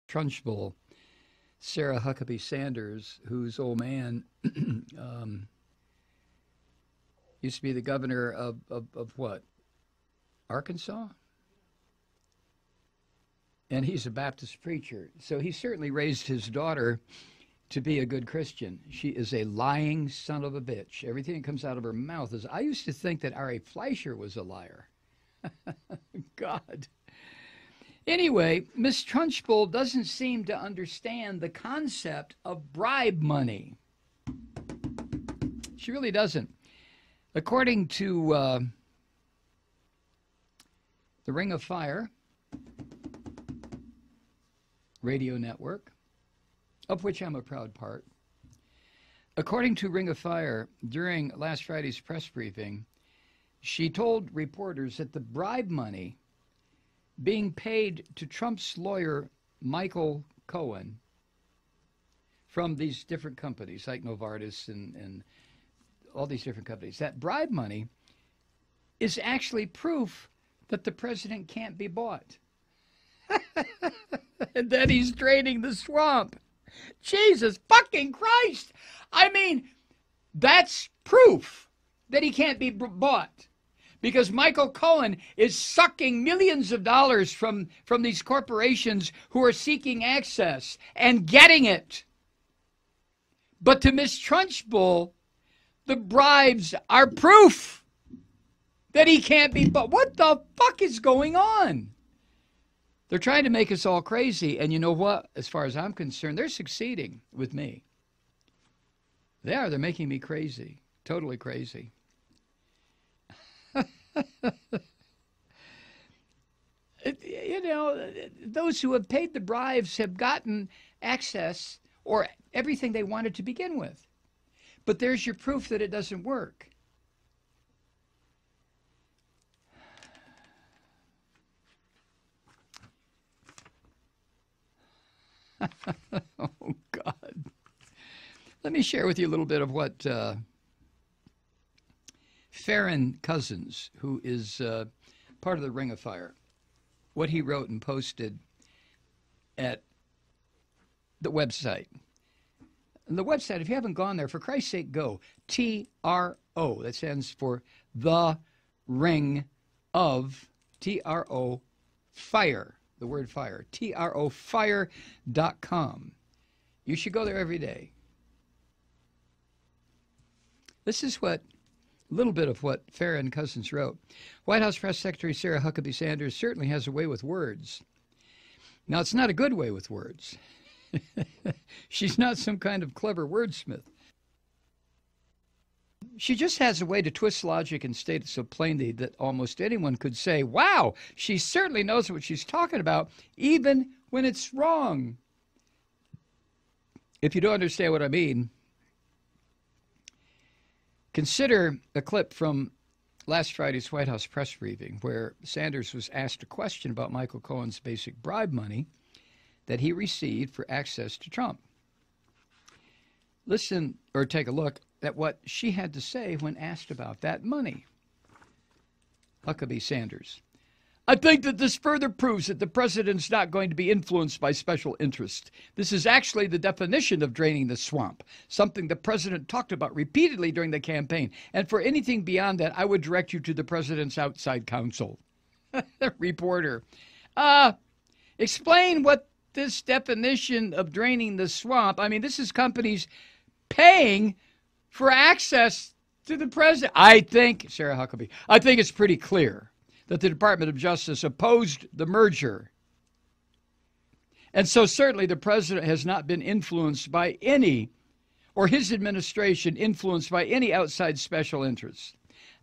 Trunchbull, Sarah Huckabee Sanders, whose old man used to be the governor of what? Arkansas? And he's a Baptist preacher. So he certainly raised his daughter to be a good Christian. She is a lying son of a bitch. Everything that comes out of her mouth is. I used to think that R.A. Fleischer was a liar. God. Anyway, Miss Trunchbull doesn't seem to understand the concept of bribe money. She really doesn't. According to the Ring of Fire radio network, of which I'm a proud part, according to Ring of Fire, during last Friday's press briefing, she told reporters that the bribe money being paid to Trump's lawyer, Michael Cohen, from these different companies like Novartis and all these different companies, that bribe money is actually proof that the president can't be bought. And that he's draining the swamp. Jesus fucking Christ! I mean, that's proof that he can't be bought. Because Michael Cohen is sucking millions of dollars from these corporations who are seeking access and getting it. But to Miss Trunchbull, the bribes are proof that he can't be bought. What the fuck is going on? They're trying to make us all crazy. And you know what? As far as I'm concerned, they're succeeding with me. They are. They're making me crazy. Totally crazy. You know, those who have paid the bribes have gotten access or everything they wanted to begin with. But there's your proof that it doesn't work. Oh, God. Let me share with you a little bit of what Farron Cousins, who is part of the Ring of Fire, what he wrote and posted at the website. And the website, if you haven't gone there, for Christ's sake, go. TRO. That stands for The Ring of, TRO, Fire. The word fire. TROfire.com. You should go there every day. This is what, a little bit of what Farron Cousins wrote. White House Press Secretary Sarah Huckabee Sanders certainly has a way with words. Now, it's not a good way with words. She's not some kind of clever wordsmith. She just has a way to twist logic and state it so plainly that almost anyone could say, wow, she certainly knows what she's talking about, even when it's wrong. If you don't understand what I mean, consider a clip from last Friday's White House press briefing where Sanders was asked a question about Michael Cohen's basic bribe money that he received for access to Trump. Listen or take a look at what she had to say when asked about that money. Huckabee Sanders. I think that this further proves that the president's not going to be influenced by special interests. This is actually the definition of draining the swamp, something the president talked about repeatedly during the campaign. And for anything beyond that, I would direct you to the president's outside counsel. Reporter. Explain what this definition of draining the swamp, I mean, this is companies paying for access to the president. I think, Sarah Huckabee, I think it's pretty clear that the Department of Justice opposed the merger. And so certainly the president has not been influenced by any, or his administration influenced by any outside special interests.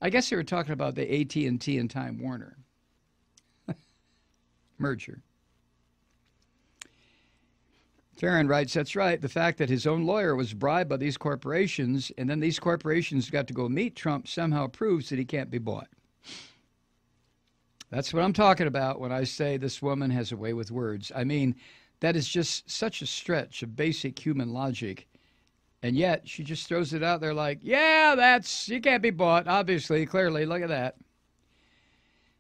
I guess they were talking about the AT&T and Time Warner merger. Farron writes, that's right. The fact that his own lawyer was bribed by these corporations and then these corporations got to go meet Trump somehow proves that he can't be bought. That's what I'm talking about when I say this woman has a way with words. I mean, that is just such a stretch of basic human logic. And yet she just throws it out there like, yeah, you can't be bought, obviously, clearly, look at that.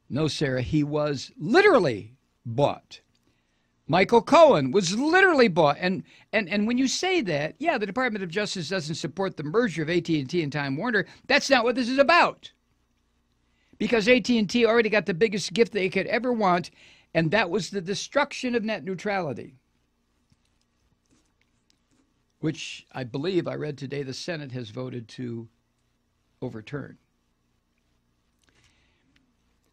No, Sarah, he was literally bought Michael Cohen was literally bought. And when you say that, yeah, the Department of Justice doesn't support the merger of AT&T and Time Warner. That's not what this is about. Because AT&T already got the biggest gift they could ever want, and that was the destruction of net neutrality, which I believe I read today the Senate has voted to overturn.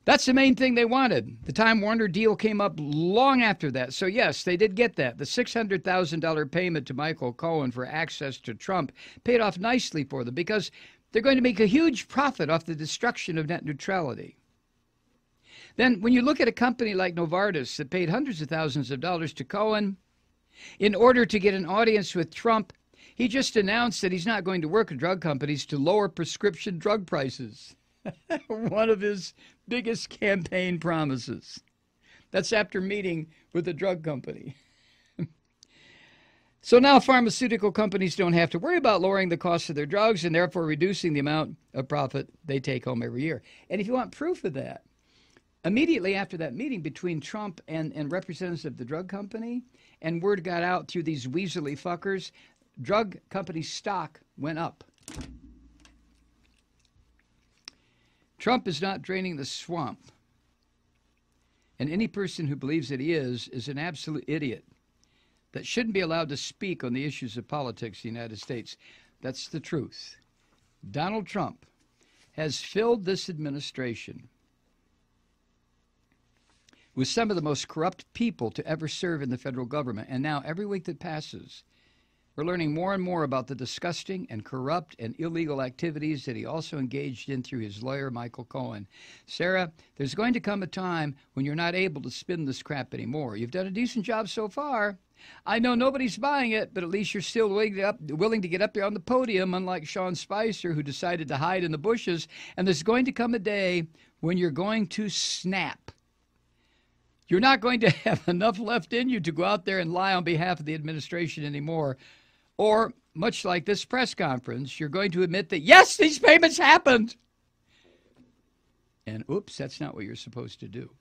That's the main thing they wanted. The Time Warner deal came up long after that. So, yes, they did get that. The $600,000 payment to Michael Cohen for access to Trump paid off nicely for them because they're going to make a huge profit off the destruction of net neutrality. Then, when you look at a company like Novartis that paid hundreds of thousands of dollars to Cohen in order to get an audience with Trump, he just announced that he's not going to work with drug companies to lower prescription drug prices. One of his biggest campaign promises. That's after meeting with a drug company. So now pharmaceutical companies don't have to worry about lowering the cost of their drugs and therefore reducing the amount of profit they take home every year. And if you want proof of that, immediately after that meeting between Trump and representatives of the drug company, and word got out through these weaselly fuckers, drug company stock went up. Trump is not draining the swamp. And any person who believes that he is an absolute idiot that shouldn't be allowed to speak on the issues of politics in the United States. That's the truth. Donald Trump has filled this administration with some of the most corrupt people to ever serve in the federal government. And now every week that passes, we're learning more and more about the disgusting and corrupt and illegal activities that he also engaged in through his lawyer, Michael Cohen. Sarah, there's going to come a time when you're not able to spin this crap anymore. You've done a decent job so far. I know nobody's buying it, but at least you're still willing to get up there on the podium, unlike Sean Spicer, who decided to hide in the bushes. And there's going to come a day when you're going to snap. You're not going to have enough left in you to go out there and lie on behalf of the administration anymore. Or, much like this press conference, you're going to admit that, yes, these payments happened. And oops, that's not what you're supposed to do.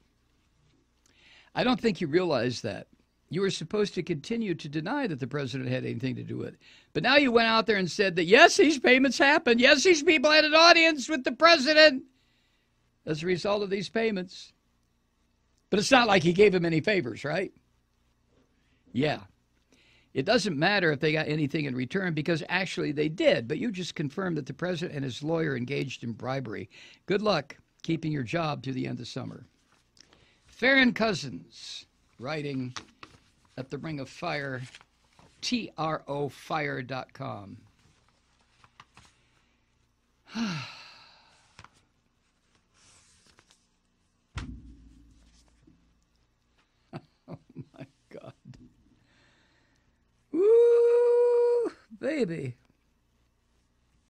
I don't think you realize that. You were supposed to continue to deny that the president had anything to do with it. But now you went out there and said that, yes, these payments happened. Yes, these people had an audience with the president as a result of these payments. But it's not like he gave him any favors, right? Yeah. It doesn't matter if they got anything in return because actually they did. But you just confirmed that the president and his lawyer engaged in bribery. Good luck keeping your job through the end of summer. Farron Cousins writing at the Ring of Fire, trofire.com. Oh, my God. Woo, baby.